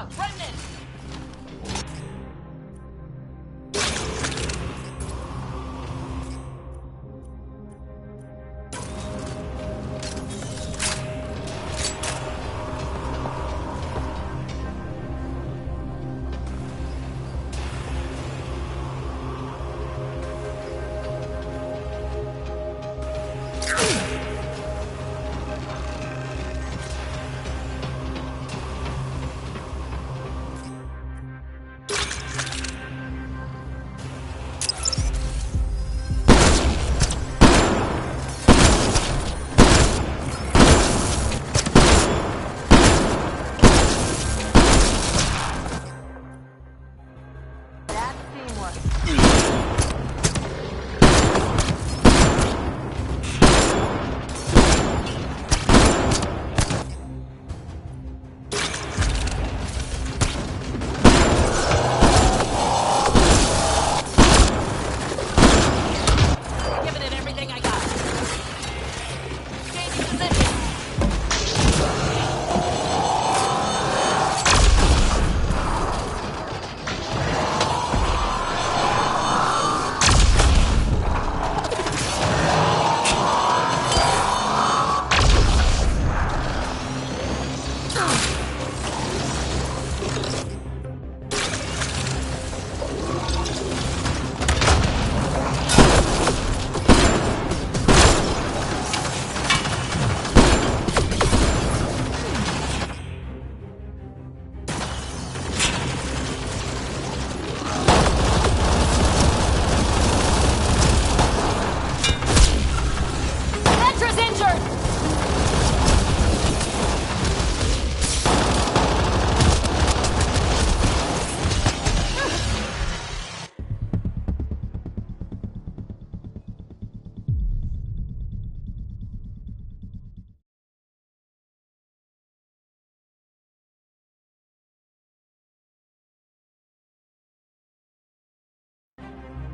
out! Remnant!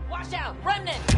Watch out! Remnant!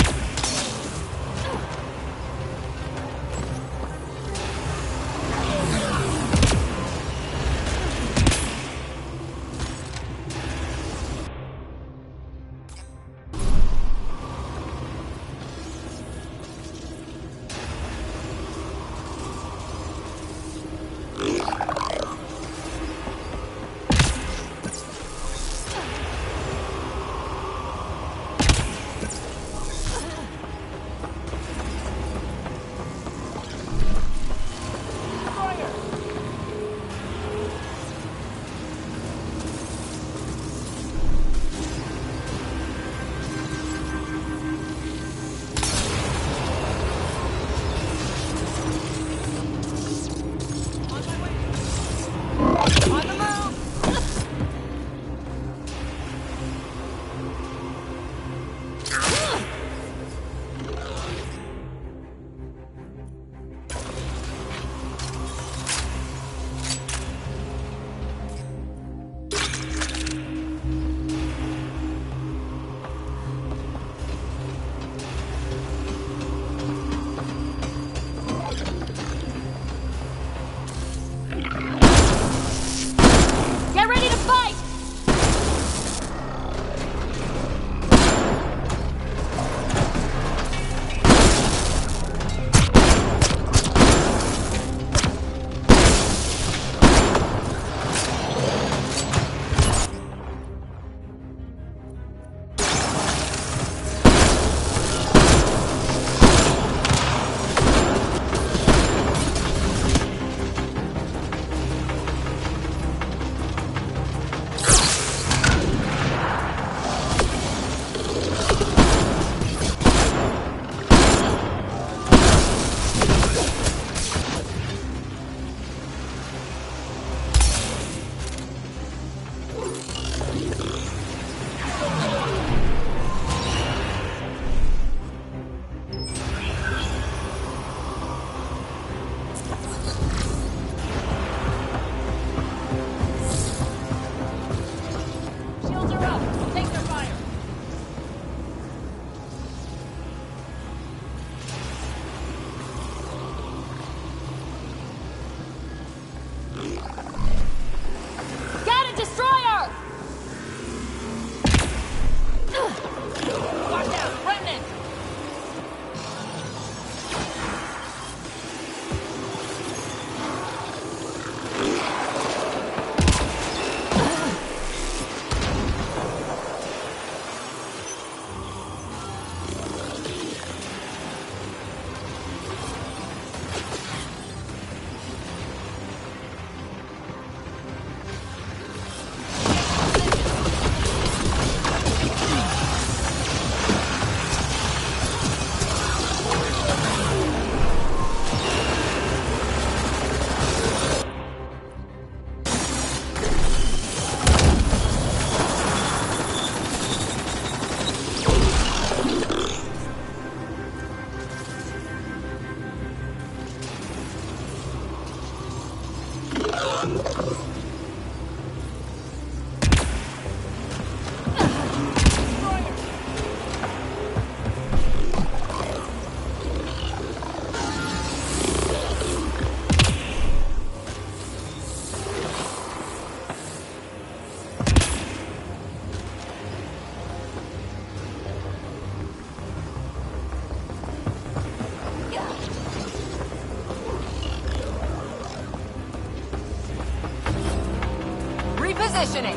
Positioning.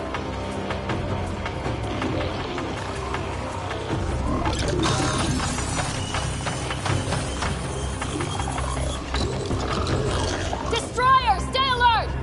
Destroyer, stay alert!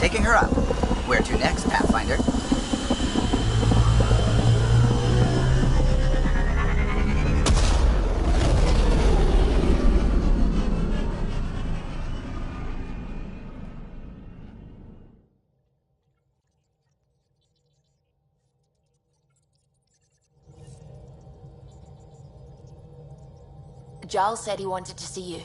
Taking her up. Where to next, Pathfinder? Giles said he wanted to see you.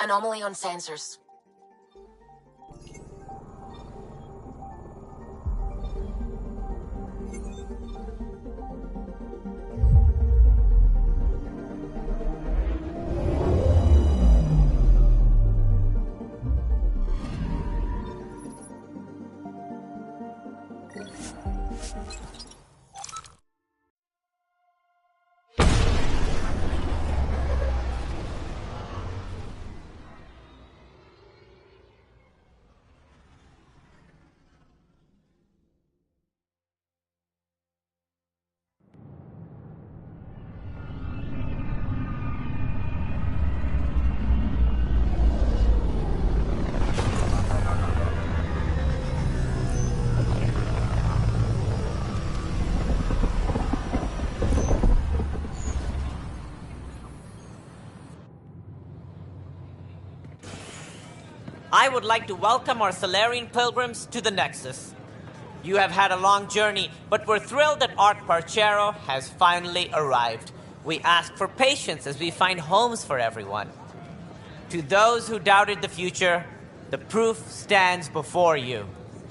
Anomaly on sensors. I would like to welcome our Solarian pilgrims to the Nexus. You have had a long journey, but we're thrilled that Ark Parchero has finally arrived. We ask for patience as we find homes for everyone. To those who doubted the future, the proof stands before you.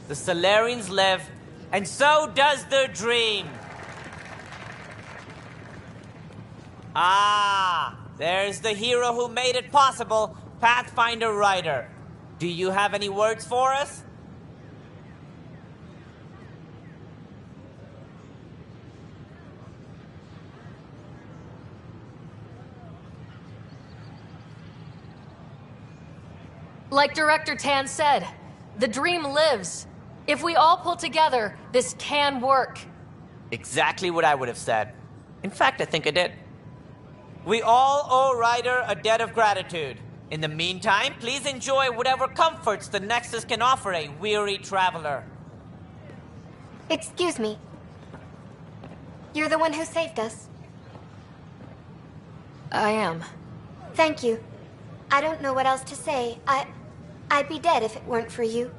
The Solarians live, and so does their dream. Ah, there's the hero who made it possible, Pathfinder Ryder. Do you have any words for us? Like Director Tan said, the dream lives. If we all pull together, this can work. Exactly what I would have said. In fact, I think I did. We all owe Ryder a debt of gratitude. In the meantime, please enjoy whatever comforts the Nexus can offer a weary traveler. Excuse me. You're the one who saved us. I am. Thank you. I don't know what else to say. I'd be dead if it weren't for you.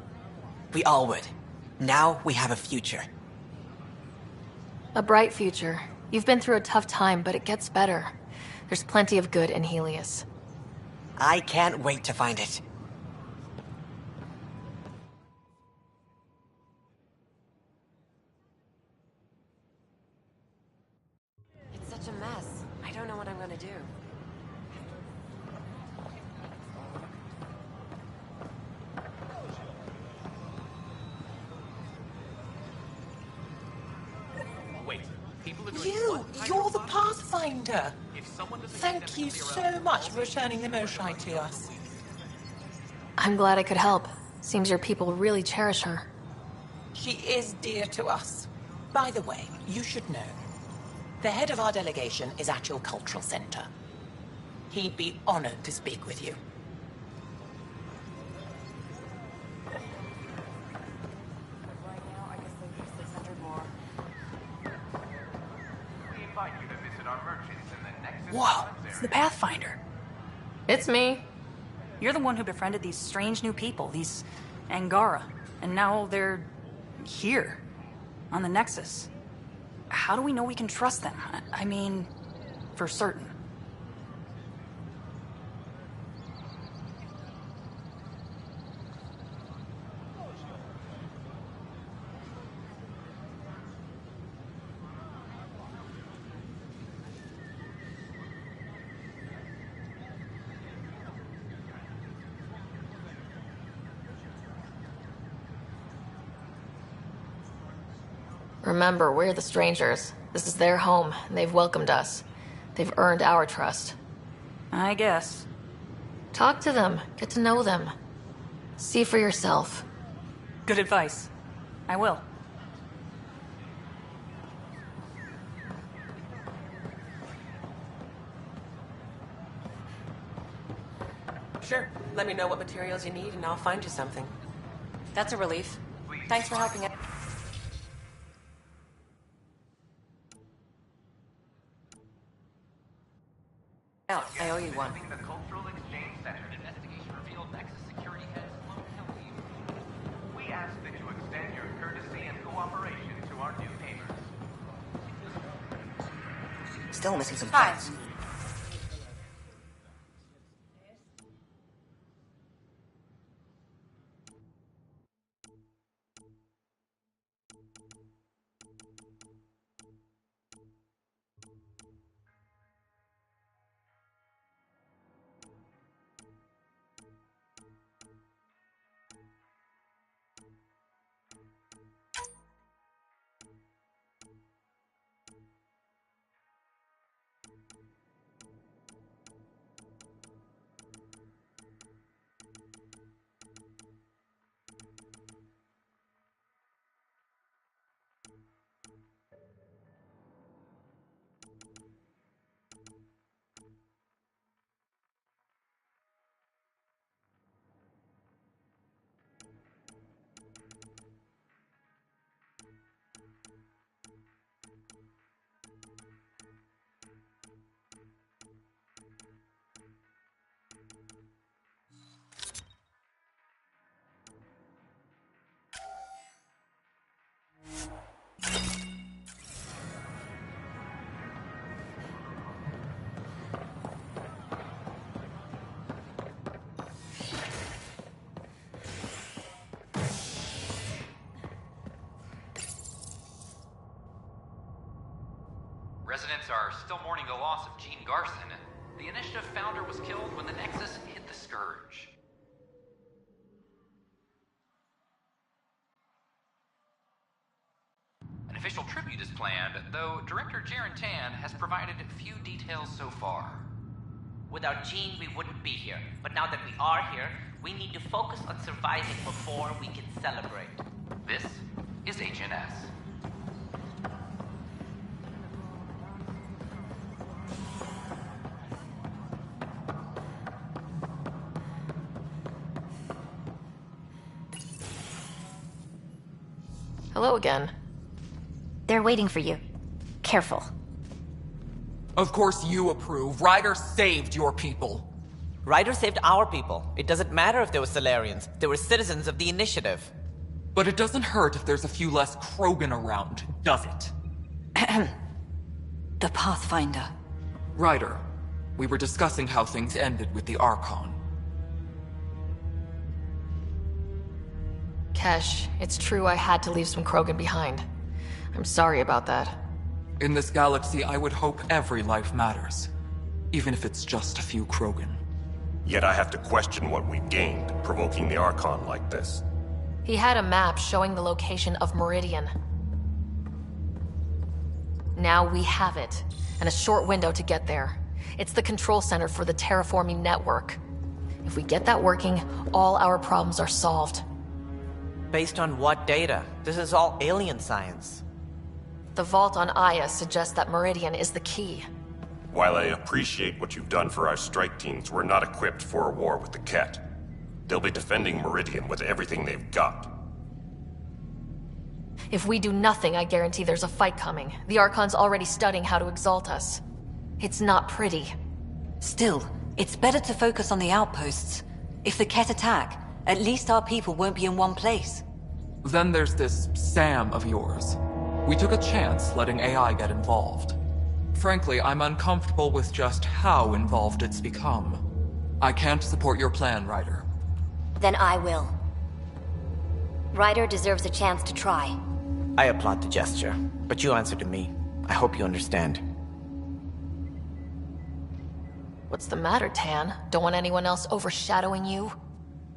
We all would. Now we have a future. A bright future. You've been through a tough time, but it gets better. There's plenty of good in Helios. I can't wait to find it. It's such a mess. I don't know what I'm gonna do. You're the Pathfinder! Thank you so much for returning the Moshai to us. I'm glad I could help. Seems your people really cherish her. She is dear to us. By the way, you should know. The head of our delegation is at your cultural center. He'd be honored to speak with you. Right now, I guess they've used 600 more. We invite you to visit our merchants in the Nexus. Whoa, it's the Pathfinder. It's me. You're the one who befriended these strange new people, these Angara, and now they're here, on the Nexus. How do we know we can trust them? I mean, for certain. Remember, we're the strangers. This is their home, and they've welcomed us. They've earned our trust. I guess. Talk to them. Get to know them. See for yourself. Good advice. I will. Sure. Let me know what materials you need and I'll find you something. That's a relief. Thanks for helping out. I owe you one. The Cultural Exchange Center. Investigation revealed Nexus security heads flown heavily. We ask that you extend your courtesy and cooperation to our new neighbors. Still missing some Hi. parts. are still mourning the loss of Gene Garson, the Initiative founder was killed when the Nexus hit the Scourge. An official tribute is planned, though Director Jaren Tan has provided few details so far. Without Gene, we wouldn't be here. But now that we are here, we need to focus on surviving before we can celebrate. This is HNS. Hello again. They're waiting for you. Careful. Of course you approve. Ryder saved your people. Ryder saved our people. It doesn't matter if they were Solarians. They were citizens of the Initiative. But it doesn't hurt if there's a few less Krogan around, does it? The Pathfinder. Ryder, we were discussing how things ended with the Archon. Kesh, it's true I had to leave some Krogan behind. I'm sorry about that. In this galaxy, I would hope every life matters. Even if it's just a few Krogan. Yet I have to question what we gained, provoking the Archon like this. He had a map showing the location of Meridian. Now we have it, and a short window to get there. It's the control center for the terraforming network. If we get that working, all our problems are solved. Based on what data? This is all alien science. The vault on Aya suggests that Meridian is the key. While I appreciate what you've done for our strike teams, we're not equipped for a war with the Ket. They'll be defending Meridian with everything they've got. If we do nothing, I guarantee there's a fight coming. The Archon's already studying how to exalt us. It's not pretty. Still, it's better to focus on the outposts. If the Ket attack, at least our people won't be in one place. Then there's this Sam of yours. We took a chance letting AI get involved. Frankly, I'm uncomfortable with just how involved it's become. I can't support your plan, Ryder. Then I will. Ryder deserves a chance to try. I applaud the gesture, but you answer to me. I hope you understand. What's the matter, Tan? Don't want anyone else overshadowing you?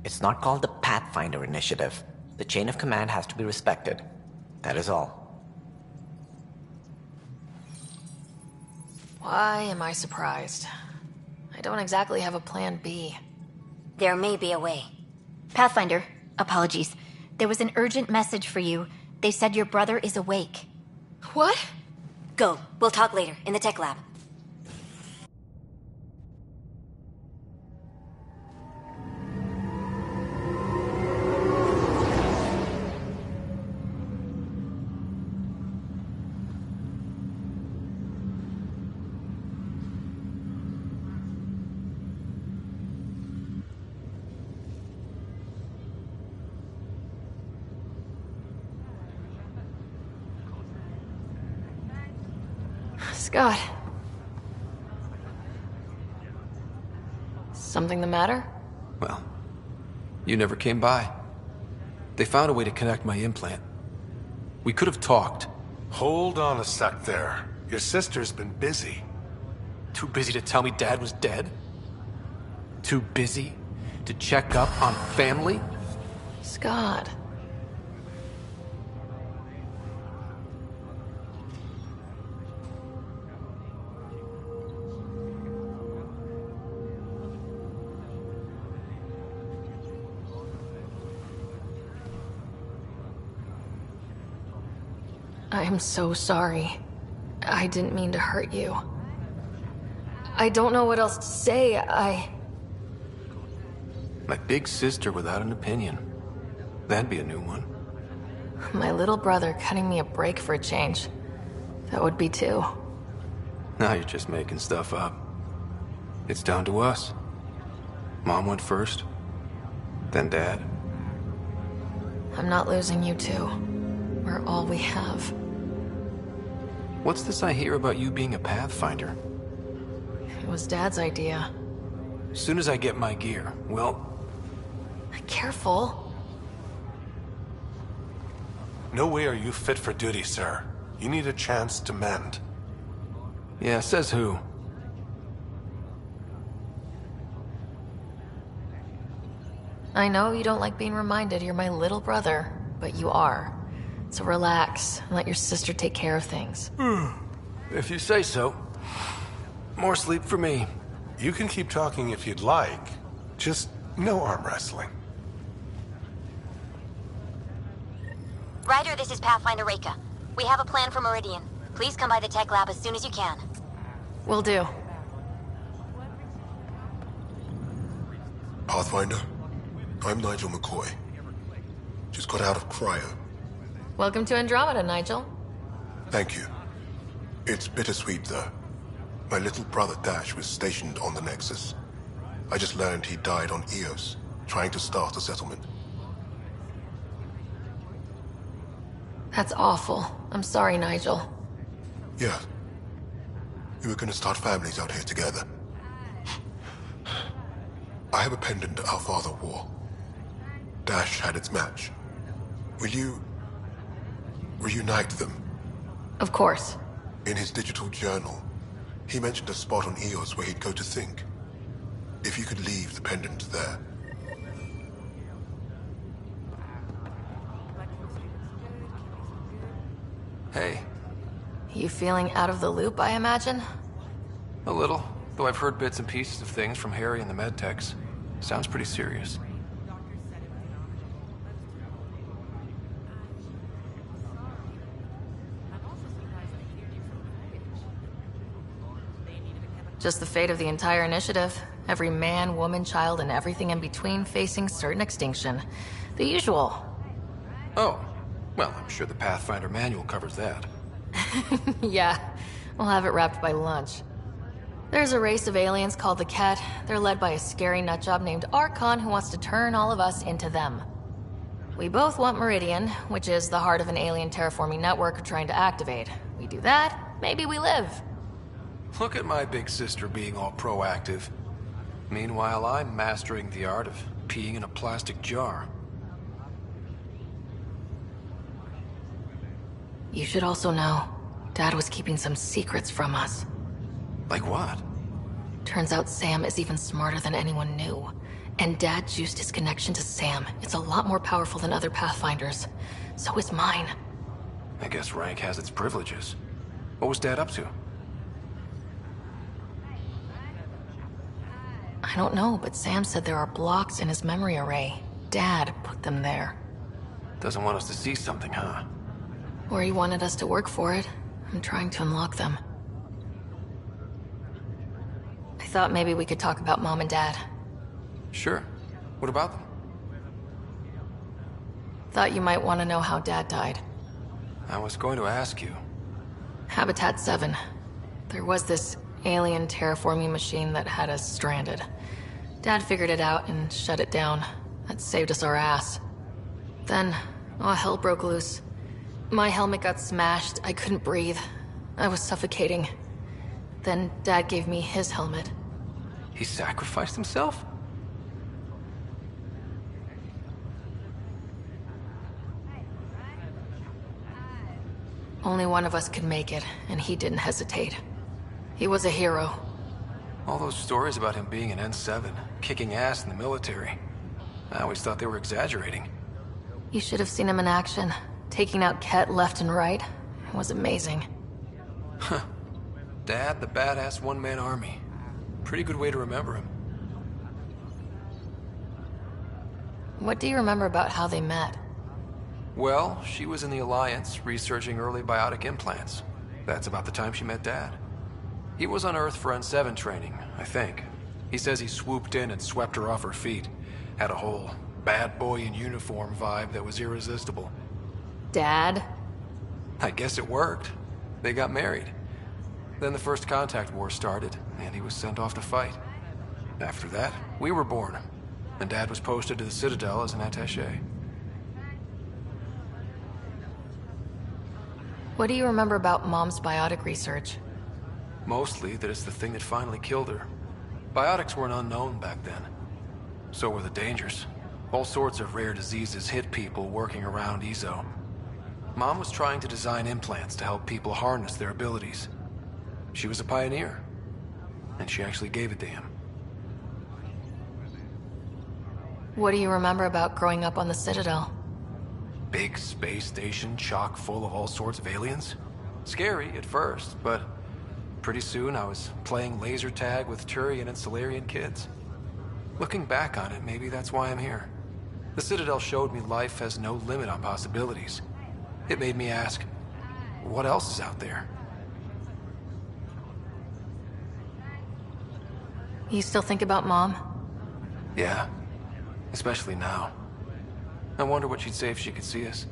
It's not called the Pathfinder Initiative. The chain of command has to be respected. That is all. Why am I surprised? I don't exactly have a plan B. There may be a way. Pathfinder, apologies. There was an urgent message for you. They said your brother is awake. What? Go. We'll talk later, in the tech lab. Scott. Something the matter? Well, you never came by. They found a way to connect my implant. We could have talked. Hold on a sec there. Your sister's been busy. Too busy to tell me Dad was dead? Too busy to check up on family? Scott. I'm so sorry. I didn't mean to hurt you. I don't know what else to say. My big sister without an opinion. That'd be a new one. My little brother cutting me a break for a change. That would be too. Now you're just making stuff up. It's down to us. Mom went first, then Dad. I'm not losing you too. We're all we have. What's this I hear about you being a Pathfinder? It was Dad's idea. As soon as I get my gear, well... Careful. No way are you fit for duty, sir. You need a chance to mend. Yeah, says who? I know you don't like being reminded you're my little brother, but you are. So relax and let your sister take care of things. If you say so. More sleep for me. You can keep talking if you'd like. Just no arm wrestling. Ryder, this is Pathfinder Reika. We have a plan for Meridian. Please come by the tech lab as soon as you can. Will do. Pathfinder, I'm Nigel McCoy. Just got out of cryo. Welcome to Andromeda, Nigel. Thank you. It's bittersweet, though. My little brother Dash was stationed on the Nexus. I just learned he died on Eos, trying to start a settlement. That's awful. I'm sorry, Nigel. Yeah. We were gonna start families out here together. I have a pendant our father wore. Dash had its match. Will you reunite them? Of course. In his digital journal, he mentioned a spot on Eos where he'd go to think. If you could leave the pendant there. Hey. You feeling out of the loop, I imagine? A little, though I've heard bits and pieces of things from Harry and the medtechs. Sounds pretty serious. Just the fate of the entire initiative. Every man, woman, child, and everything in between facing certain extinction. The usual. Oh. Well, I'm sure the Pathfinder manual covers that. Yeah, we'll have it wrapped by lunch. There's a race of aliens called the Ket. They're led by a scary nutjob named Archon who wants to turn all of us into them. We both want Meridian, which is the heart of an alien terraforming network we're trying to activate. We do that, maybe we live. Look at my big sister being all proactive. Meanwhile, I'm mastering the art of peeing in a plastic jar. You should also know, Dad was keeping some secrets from us. Like what? Turns out Sam is even smarter than anyone knew. And Dad juiced his connection to Sam. It's a lot more powerful than other Pathfinders. So is mine. I guess rank has its privileges. What was Dad up to? I don't know, but Sam said there are blocks in his memory array. Dad put them there. Doesn't want us to see something, huh? Or he wanted us to work for it. I'm trying to unlock them. I thought maybe we could talk about Mom and Dad. Sure. What about them? Thought you might want to know how Dad died. I was going to ask you. Habitat 7. There was this alien terraforming machine that had us stranded. Dad figured it out and shut it down. That saved us our ass. Then, hell broke loose. My helmet got smashed. I couldn't breathe. I was suffocating. Then Dad gave me his helmet. He sacrificed himself? Only one of us could make it, and he didn't hesitate. He was a hero. All those stories about him being an N7, kicking ass in the military. I always thought they were exaggerating. You should have seen him in action. Taking out Ket left and right. It was amazing. Huh. Dad, the badass one-man army. Pretty good way to remember him. What do you remember about how they met? Well, she was in the Alliance, researching early biotic implants. That's about the time she met Dad. He was on Earth for N7 training, I think. He says he swooped in and swept her off her feet. Had a whole bad boy in uniform vibe that was irresistible. Dad? I guess it worked. They got married. Then the First Contact War started, and he was sent off to fight. After that, we were born, and Dad was posted to the Citadel as an attaché. What do you remember about Mom's biotic research? Mostly that it's the thing that finally killed her. Biotics weren't unknown back then. So were the dangers. All sorts of rare diseases hit people working around EZO. Mom was trying to design implants to help people harness their abilities. She was a pioneer. And she actually gave it to him. What do you remember about growing up on the Citadel? Big space station chock full of all sorts of aliens. Scary at first, but pretty soon I was playing laser tag with Turian and Solarian kids. Looking back on it, maybe that's why I'm here. The Citadel showed me life has no limit on possibilities. It made me ask, what else is out there? You still think about Mom? Yeah, especially now. I wonder what she'd say if she could see us.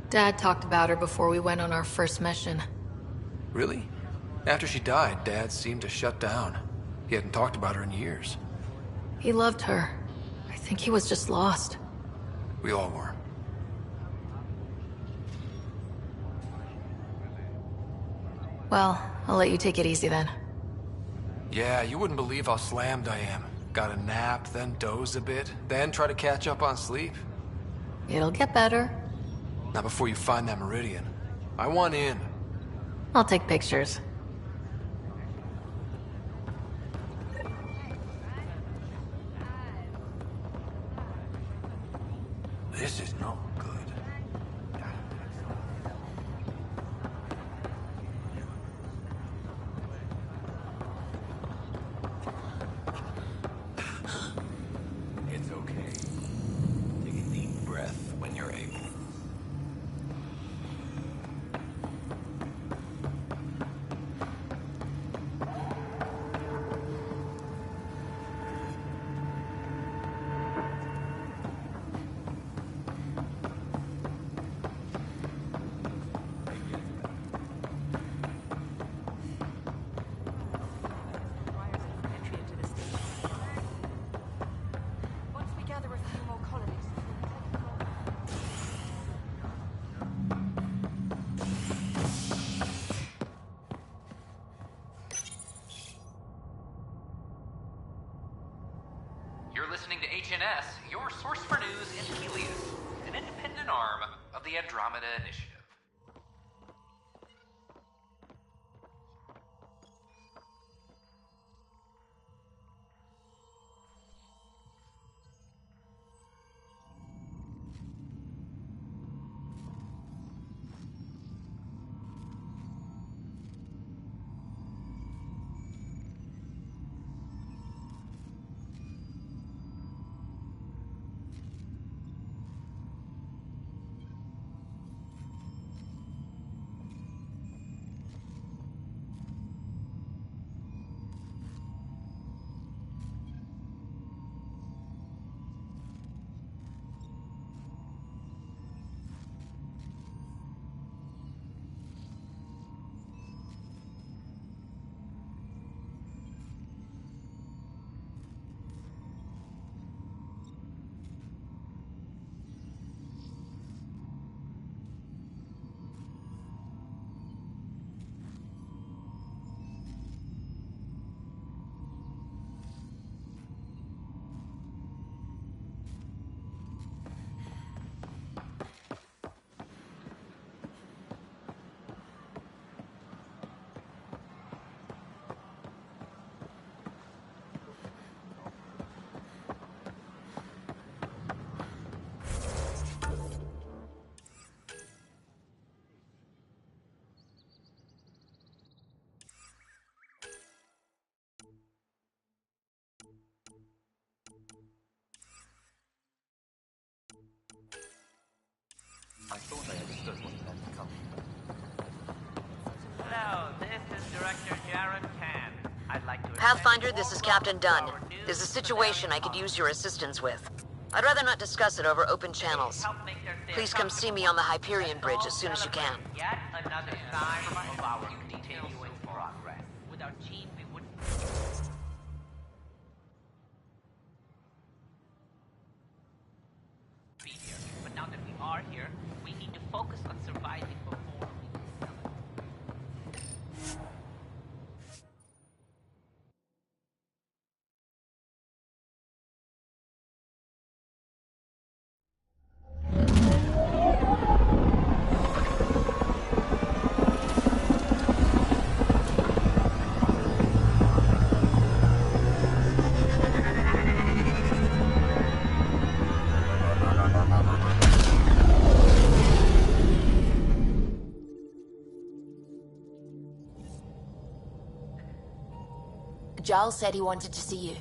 Dad talked about her before we went on our first mission. Really? After she died, Dad seemed to shut down. He hadn't talked about her in years. He loved her. I think he was just lost. We all were. Well, I'll let you take it easy then. Yeah, you wouldn't believe how slammed I am. Got a nap, then doze a bit, then try to catch up on sleep. It'll get better. Not before you find that Meridian. I want in. I'll take pictures. This is not good. It's okay. Take a deep breath when you're able. You're listening to HNS, your source for news in Helios, an independent arm of the Andromeda Initiative. I thought I understood what meant to come. Hello, this is Director Jared Tan. I'd like to... Pathfinder, this is Captain Dunn. There's a situation I could use your assistance with. I'd rather not discuss it over open channels. Please come see me on the Hyperion Bridge as soon as you can. Yet another sign of our continuing progress. With our team, we wouldn't... be here. But now that we are here, we need to focus on surviving before we Giles said he wanted to see you.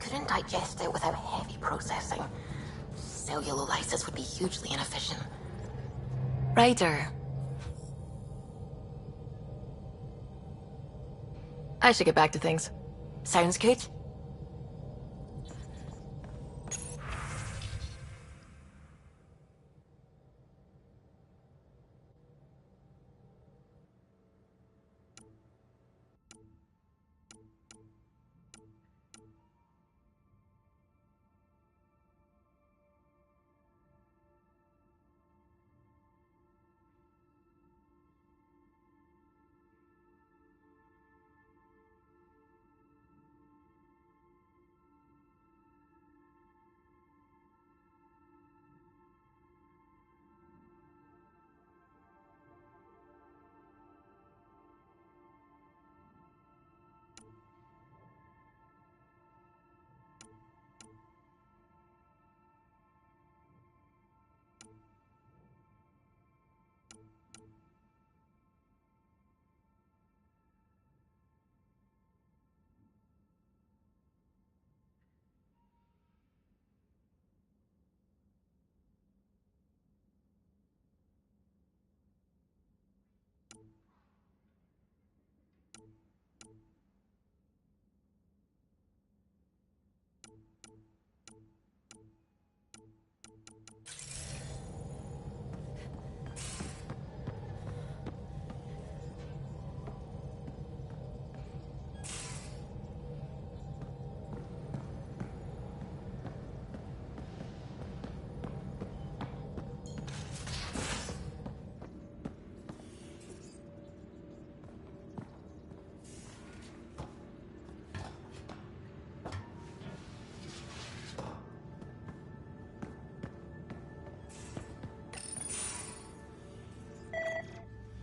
Couldn't digest it without heavy processing. Cellulolysis would be hugely inefficient. Ryder. I should get back to things. Sounds good.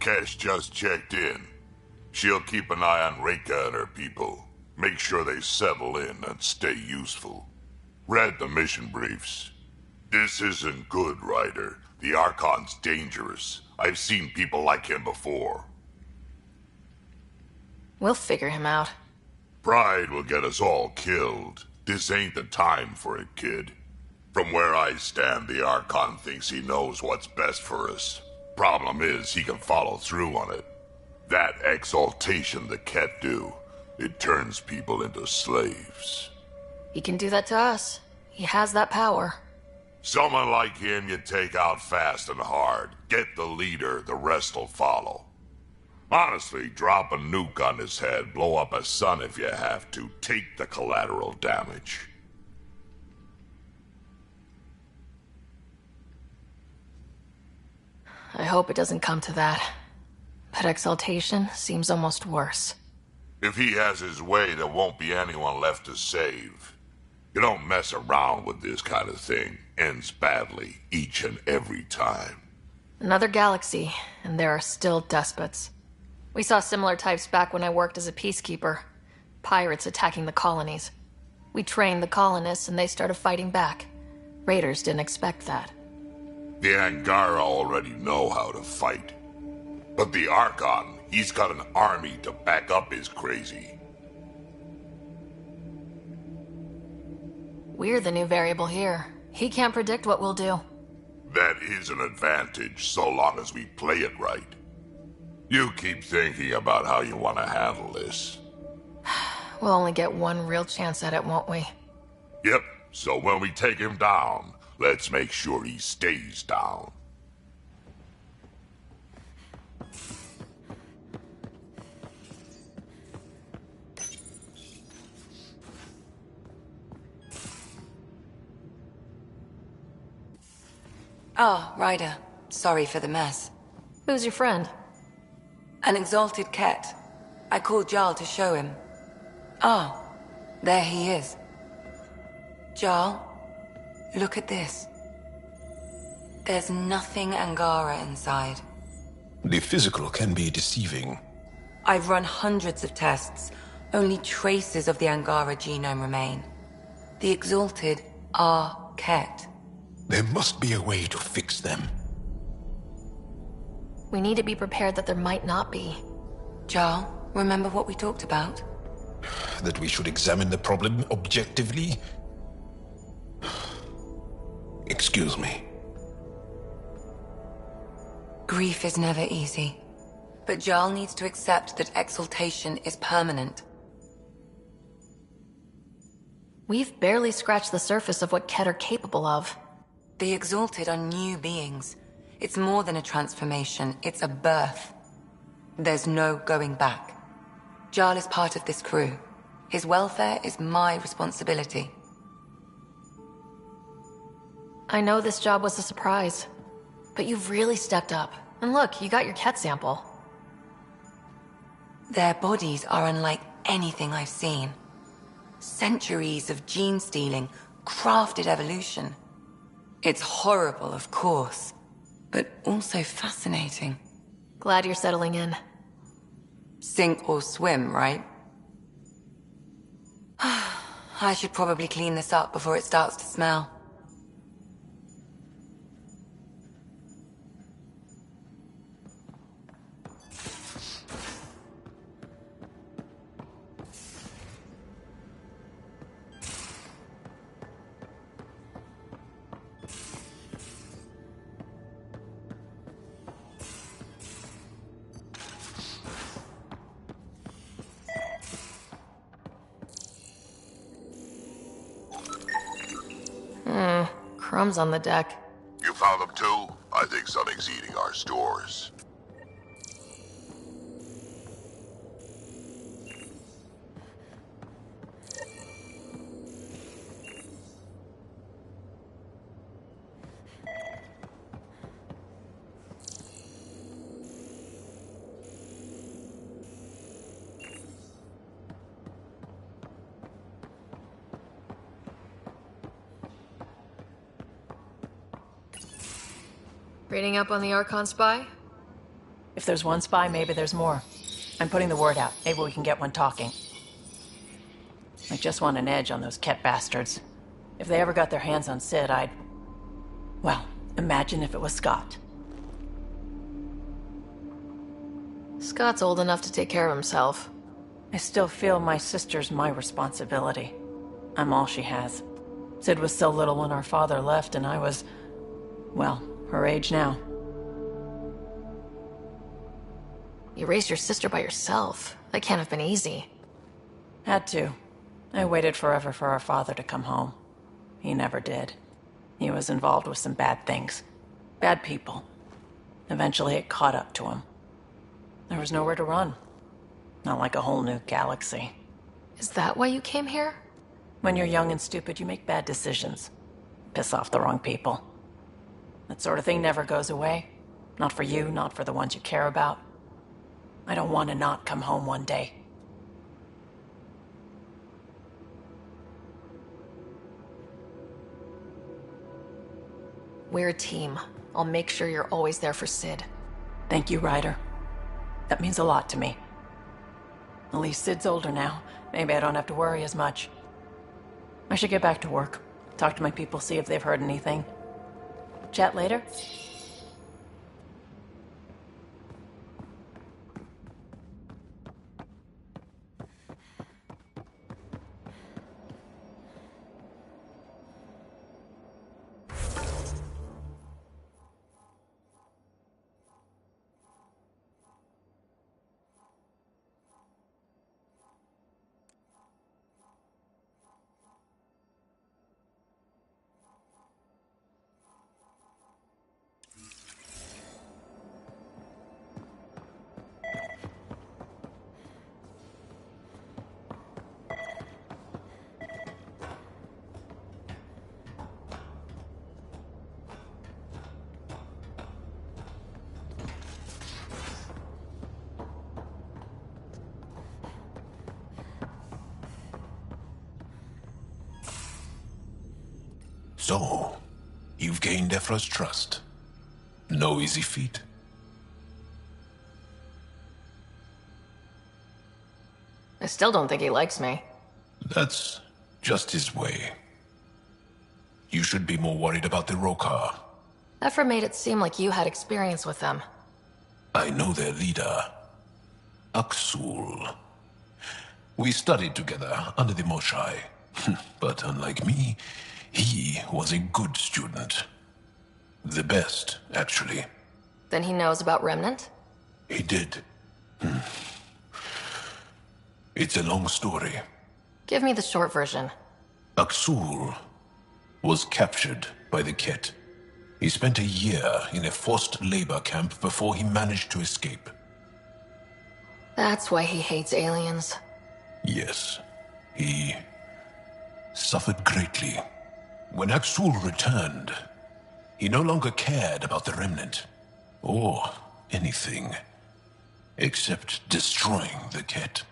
Kesh just checked in. She'll keep an eye on Reika and her people. Make sure they settle in and stay useful. Read the mission briefs. This isn't good, Ryder. The Archon's dangerous. I've seen people like him before. We'll figure him out. Pride will get us all killed. This ain't the time for it, kid. From where I stand, the Archon thinks he knows what's best for us. Problem is, he can follow through on it. That exaltation the Ket do, it turns people into slaves. He can do that to us. He has that power. Someone like him you take out fast and hard. Get the leader, the rest'll follow. Honestly, drop a nuke on his head, blow up a sun if you have to. Take the collateral damage. I hope it doesn't come to that. But exaltation seems almost worse. If he has his way, there won't be anyone left to save. You don't mess around with this kind of thing. Ends badly, each and every time. Another galaxy, and there are still despots. We saw similar types back when I worked as a peacekeeper. Pirates attacking the colonies. We trained the colonists, and they started fighting back. Raiders didn't expect that. The Angara already know how to fight. But the Archon, he's got an army to back up his crazy. We're the new variable here. He can't predict what we'll do. That is an advantage, so long as we play it right. You keep thinking about how you want to handle this. We'll only get one real chance at it, won't we? Yep, so when we take him down, let's make sure he stays down. Oh, Ryder. Sorry for the mess. Who's your friend? An exalted Ket. I called Jarl to show him. Oh, there he is. Jarl, look at this. There's nothing Angara inside. The physical can be deceiving. I've run hundreds of tests. Only traces of the Angara genome remain. The exalted are Ket. There must be a way to fix them. We need to be prepared that there might not be. Jarl, remember what we talked about? That we should examine the problem objectively? Excuse me. Grief is never easy. But Jarl needs to accept that exaltation is permanent. We've barely scratched the surface of what Ket are capable of. The exalted are new beings. It's more than a transformation, it's a birth. There's no going back. Jarl is part of this crew. His welfare is my responsibility. I know this job was a surprise, but you've really stepped up. And look, you got your Ket sample. Their bodies are unlike anything I've seen. Centuries of gene stealing, crafted evolution. It's horrible, of course, but also fascinating. Glad you're settling in. Sink or swim, right? I should probably clean this up before it starts to smell. Crumbs on the deck. You found them too? I think something's eating our stores. Reading up on the Archon spy? If there's one spy, maybe there's more. I'm putting the word out. Maybe we can get one talking. I just want an edge on those Ket bastards. If they ever got their hands on Sid, well, imagine if it was Scott. Scott's old enough to take care of himself. I still feel my sister's my responsibility. I'm all she has. Sid was so little when our father left, and I was, well, her age now. You raised your sister by yourself. That can't have been easy. Had to. I waited forever for our father to come home. He never did. He was involved with some bad things. Bad people. Eventually it caught up to him. There was nowhere to run. Not like a whole new galaxy. Is that why you came here? When you're young and stupid, you make bad decisions. Piss off the wrong people. That sort of thing never goes away. Not for you, not for the ones you care about. I don't want to not come home one day. We're a team. I'll make sure you're always there for Sid. Thank you, Ryder. That means a lot to me. At least Sid's older now. Maybe I don't have to worry as much. I should get back to work. Talk to my people, see if they've heard anything. Chat later? So, you've gained Ephra's trust. No easy feat. I still don't think he likes me. That's just his way. You should be more worried about the Rokar. Ephra made it seem like you had experience with them. I know their leader, Aksul. We studied together under the Moshai. But unlike me, he was a good student. The best, actually. Then he knows about Remnant? He did. It's a long story. Give me the short version. Aksul was captured by the Ket. He spent a year in a forced labor camp before he managed to escape. That's why he hates aliens. Yes. He suffered greatly. When Aksul returned, he no longer cared about the Remnant, or anything, except destroying the Ket.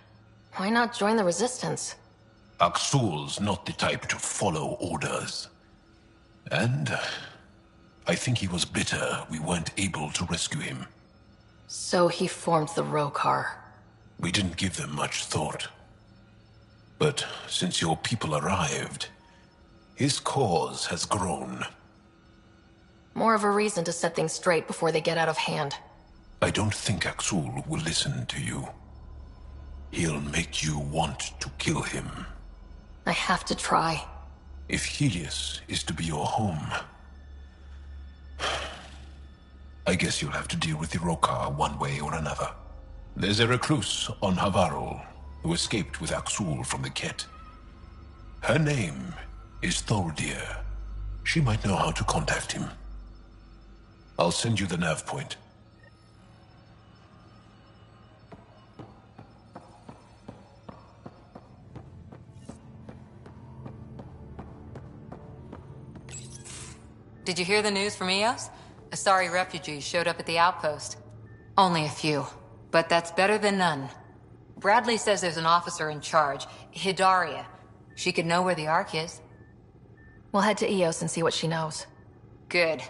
Why not join the Resistance? Aksul's not the type to follow orders. And I think he was bitter we weren't able to rescue him. So he formed the Rokar. We didn't give them much thought. But since your people arrived, his cause has grown. More of a reason to set things straight before they get out of hand. I don't think Aksul will listen to you. He'll make you want to kill him. I have to try. If Helios is to be your home, I guess you'll have to deal with the Rokar one way or another. There's a recluse on Havarul who escaped with Aksul from the Ket. Her name is Thordir. She might know how to contact him. I'll send you the nav point. Did you hear the news from Eos? Asari refugees showed up at the outpost. Only a few, but that's better than none. Bradley says there's an officer in charge, Hidaria. She could know where the Ark is. We'll head to Eos and see what she knows. Good.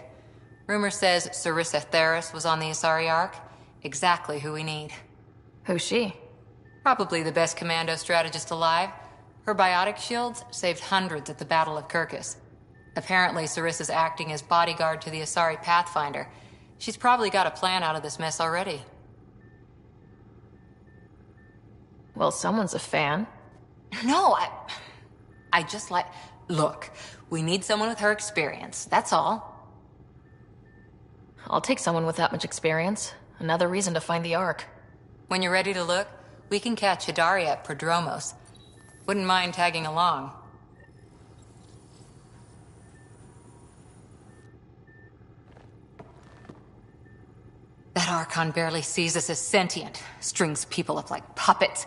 Rumor says Sarissa Theris was on the Asari Ark. Exactly who we need. Who's she? Probably the best commando strategist alive. Her biotic shields saved hundreds at the Battle of Kirkus. Apparently, Sarissa's acting as bodyguard to the Asari Pathfinder. She's probably got a plan out of this mess already. Well, someone's a fan. No, I just like... Look, we need someone with her experience, that's all. I'll take someone with that much experience. Another reason to find the Ark. When you're ready to look, we can catch Hidari at Prodromos. Wouldn't mind tagging along. That Archon barely sees us as sentient, strings people up like puppets.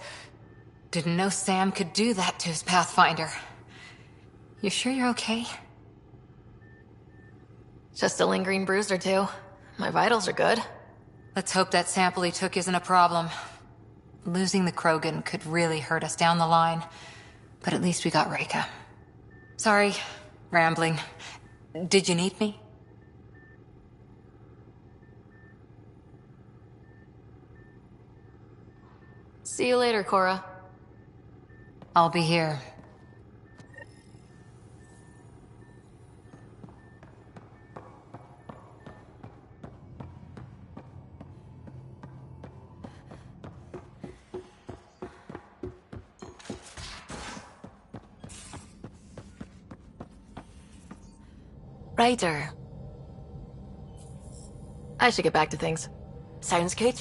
Didn't know Sam could do that to his Pathfinder. You sure you're okay? Just a lingering bruise or two. My vitals are good. Let's hope that sample he took isn't a problem. Losing the Krogan could really hurt us down the line. But at least we got Reika. Sorry, rambling. Did you need me? See you later, Cora. I'll be here. Ryder. I should get back to things. Sounds good.